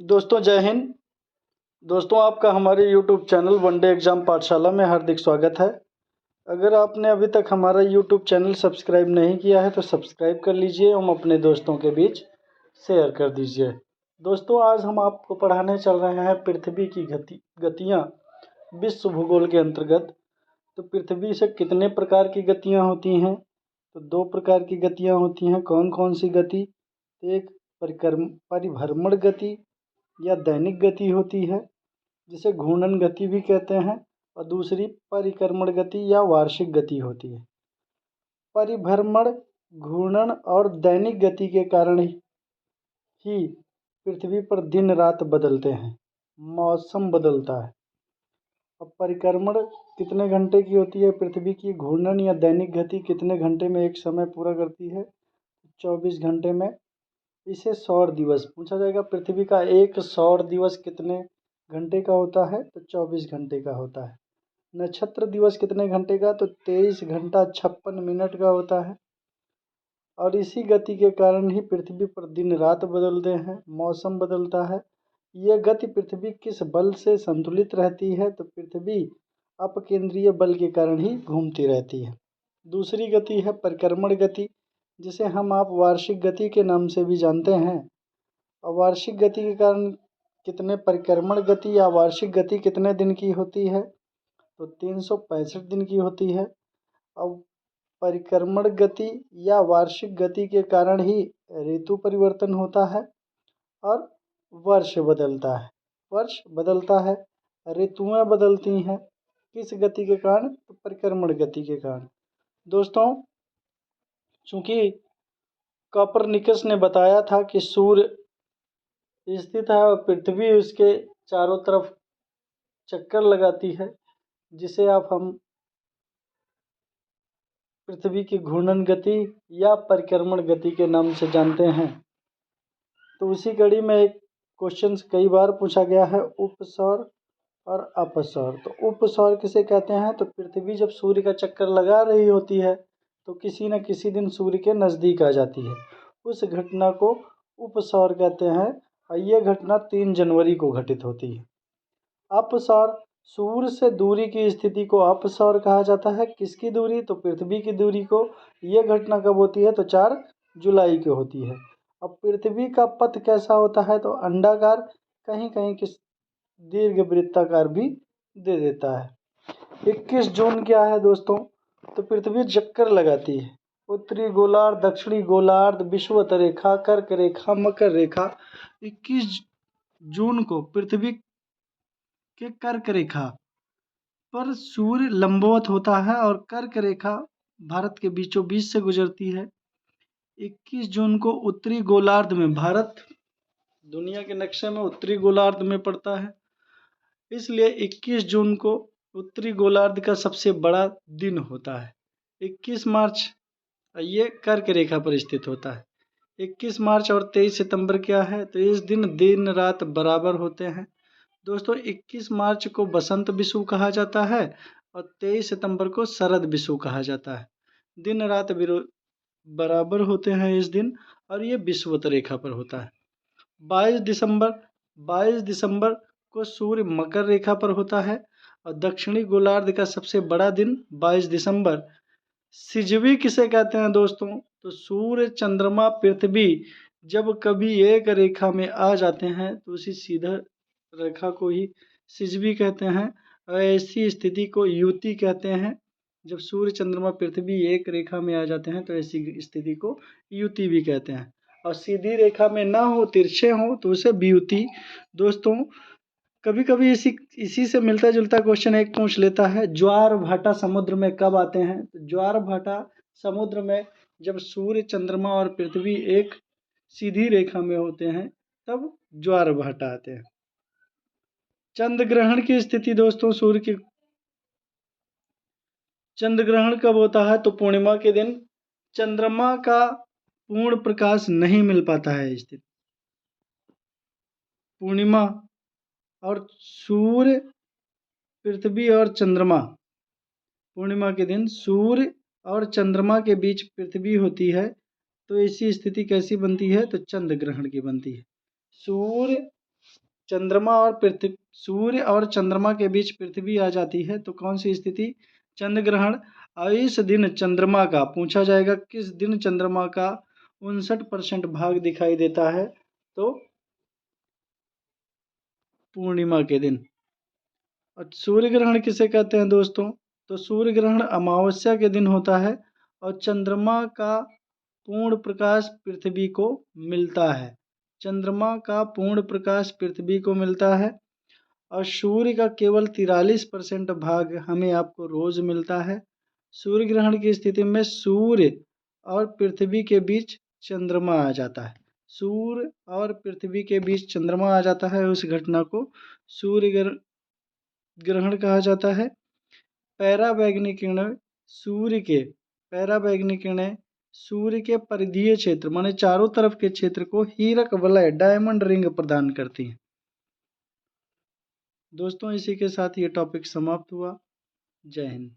दोस्तों जय हिंद। दोस्तों आपका हमारे YouTube चैनल वनडे एग्ज़ाम पाठशाला में हार्दिक स्वागत है। अगर आपने अभी तक हमारा YouTube चैनल सब्सक्राइब नहीं किया है तो सब्सक्राइब कर लीजिए एवं अपने दोस्तों के बीच शेयर कर दीजिए। दोस्तों आज हम आपको पढ़ाने चल रहे हैं पृथ्वी की गतियाँ विश्व भूगोल के अंतर्गत। तो पृथ्वी से कितने प्रकार की गतियाँ होती हैं? तो दो प्रकार की गतियाँ होती हैं। कौन कौन सी गति? एक परिभ्रमण गति या दैनिक गति होती है, जिसे घूर्णन गति भी कहते हैं, और दूसरी परिक्रमण गति या वार्षिक गति होती है। परिभ्रमण, घूर्णन और दैनिक गति के कारण ही पृथ्वी पर दिन रात बदलते हैं, मौसम बदलता है। अब परिक्रमण कितने घंटे की होती है पृथ्वी की? घूर्णन या दैनिक गति कितने घंटे में एक समय पूरा करती है? 24 घंटे में। इसे सौर दिवस पूछा जाएगा। पृथ्वी का एक सौर दिवस कितने घंटे का होता है? तो 24 घंटे का होता है। नक्षत्र दिवस कितने घंटे का? तो 23 घंटा 56 मिनट का होता है। और इसी गति के कारण ही पृथ्वी पर दिन रात बदलते हैं, मौसम बदलता है। यह गति पृथ्वी किस बल से संतुलित रहती है? तो पृथ्वी अपकेंद्रीय बल के कारण ही घूमती रहती है। दूसरी गति है परिक्रमण गति, जिसे आप वार्षिक गति के नाम से भी जानते हैं। और वार्षिक गति के कारण कितने परिक्रमण गति या वार्षिक गति कितने दिन की होती है? तो 365 दिन की होती है। अब परिक्रमण गति या वार्षिक गति के कारण ही ऋतु परिवर्तन होता है और वर्ष बदलता है। वर्ष बदलता है, ऋतुएं बदलती हैं। किस गति के कारण? तो परिक्रमण गति के कारण। दोस्तों चूंकि कोपरनिकस ने बताया था कि सूर्य स्थित है और पृथ्वी उसके चारों तरफ चक्कर लगाती है, जिसे हम पृथ्वी की घूर्णन गति या परिक्रमण गति के नाम से जानते हैं। तो उसी कड़ी में एक क्वेश्चन कई बार पूछा गया है, उपसौर और अपसौर। तो उपसौर किसे कहते हैं? तो पृथ्वी जब सूर्य का चक्कर लगा रही होती है तो किसी न किसी दिन सूर्य के नज़दीक आ जाती है, उस घटना को उपसौर कहते हैं। और ये घटना 3 जनवरी को घटित होती है। अपसौर, सूर्य से दूरी की स्थिति को अपसौर कहा जाता है। किसकी दूरी? तो पृथ्वी की दूरी को। ये घटना कब होती है? तो 4 जुलाई को होती है। अब पृथ्वी का पथ कैसा होता है? तो अंडाकार, कहीं कहीं किस दीर्घ वृत्ताकार भी दे देता है। 21 जून क्या है दोस्तों? तो पृथ्वी चक्कर लगाती है। उत्तरी गोलार्ध, दक्षिणी गोलार्ध, विषुवत रेखा, कर्क रेखा, मकर रेखा। 21 जून को पृथ्वी के कर्क रेखा पर सूर्य लंबवत होता है और कर्क रेखा भारत के बीचों बीच से गुजरती है। 21 जून को उत्तरी गोलार्ध में, भारत दुनिया के नक्शे में उत्तरी गोलार्ध में पड़ता है, इसलिए 21 जून को उत्तरी गोलार्ध का सबसे बड़ा दिन होता है। 21 मार्च ये कर्क रेखा पर स्थित होता है। 21 मार्च और 23 सितंबर क्या है? तो इस दिन दिन रात बराबर होते हैं। दोस्तों 21 मार्च को बसंत विषुव कहा जाता है और 23 सितंबर को शरद विषुव कहा जाता है। दिन रात बराबर होते हैं इस दिन, और ये विषुवत रेखा पर होता है। 22 दिसंबर को सूर्य मकर रेखा पर होता है और दक्षिणी गोलार्ध का सबसे बड़ा दिन 22 दिसंबर। सिजवी किसे कहते हैं दोस्तों? तो सूर्य, चंद्रमा, पृथ्वी जब कभी एक रेखा में आ जाते हैं तो उसी सीधा रेखा को ही सिजवी कहते हैं। और ऐसी स्थिति को युति कहते हैं। जब सूर्य, चंद्रमा, पृथ्वी एक रेखा में आ जाते हैं तो ऐसी स्थिति को युति भी कहते हैं। और सीधी रेखा में ना हो, तिरछे हो, तो उसे वियुति। दोस्तों कभी कभी इसी से मिलता जुलता क्वेश्चन एक पूछ लेता है, ज्वार भाटा समुद्र में कब आते हैं? तो ज्वार भाटा समुद्र में जब सूर्य, चंद्रमा और पृथ्वी एक सीधी रेखा में होते हैं तब ज्वार भाटा आते हैं। चंद्र ग्रहण की स्थिति दोस्तों, सूर्य की चंद्र ग्रहण कब होता है? तो पूर्णिमा के दिन चंद्रमा का पूर्ण प्रकाश नहीं मिल पाता है। स्थिति पूर्णिमा और सूर्य, पृथ्वी और चंद्रमा, पूर्णिमा के दिन सूर्य और चंद्रमा के बीच पृथ्वी होती है, तो ऐसी स्थिति कैसी बनती है? तो चंद्र ग्रहण की बनती है। सूर्य चंद्रमा और पृथ्वी, सूर्य और चंद्रमा के बीच पृथ्वी आ जाती है तो कौन सी स्थिति? चंद्र ग्रहण। और इस दिन चंद्रमा का, पूछा जाएगा किस दिन चंद्रमा का 59% भाग दिखाई देता है, तो पूर्णिमा के दिन। और सूर्य ग्रहण किसे कहते हैं दोस्तों? तो सूर्य ग्रहण अमावस्या के दिन होता है और चंद्रमा का पूर्ण प्रकाश पृथ्वी को मिलता है। चंद्रमा का पूर्ण प्रकाश पृथ्वी को मिलता है और सूर्य का केवल 43% भाग हमें आपको रोज मिलता है। सूर्य ग्रहण की स्थिति में सूर्य और पृथ्वी के बीच चंद्रमा आ जाता है। सूर्य और पृथ्वी के बीच चंद्रमा आ जाता है, उस घटना को सूर्य ग्रहण कहा जाता है। पराबैंगनी किरणें सूर्य के पराबैंगनी किरणें सूर्य के परिधीय क्षेत्र माने चारों तरफ के क्षेत्र को हीरक वलय डायमंड रिंग प्रदान करती हैं। दोस्तों इसी के साथ ये टॉपिक समाप्त हुआ। जय हिंद।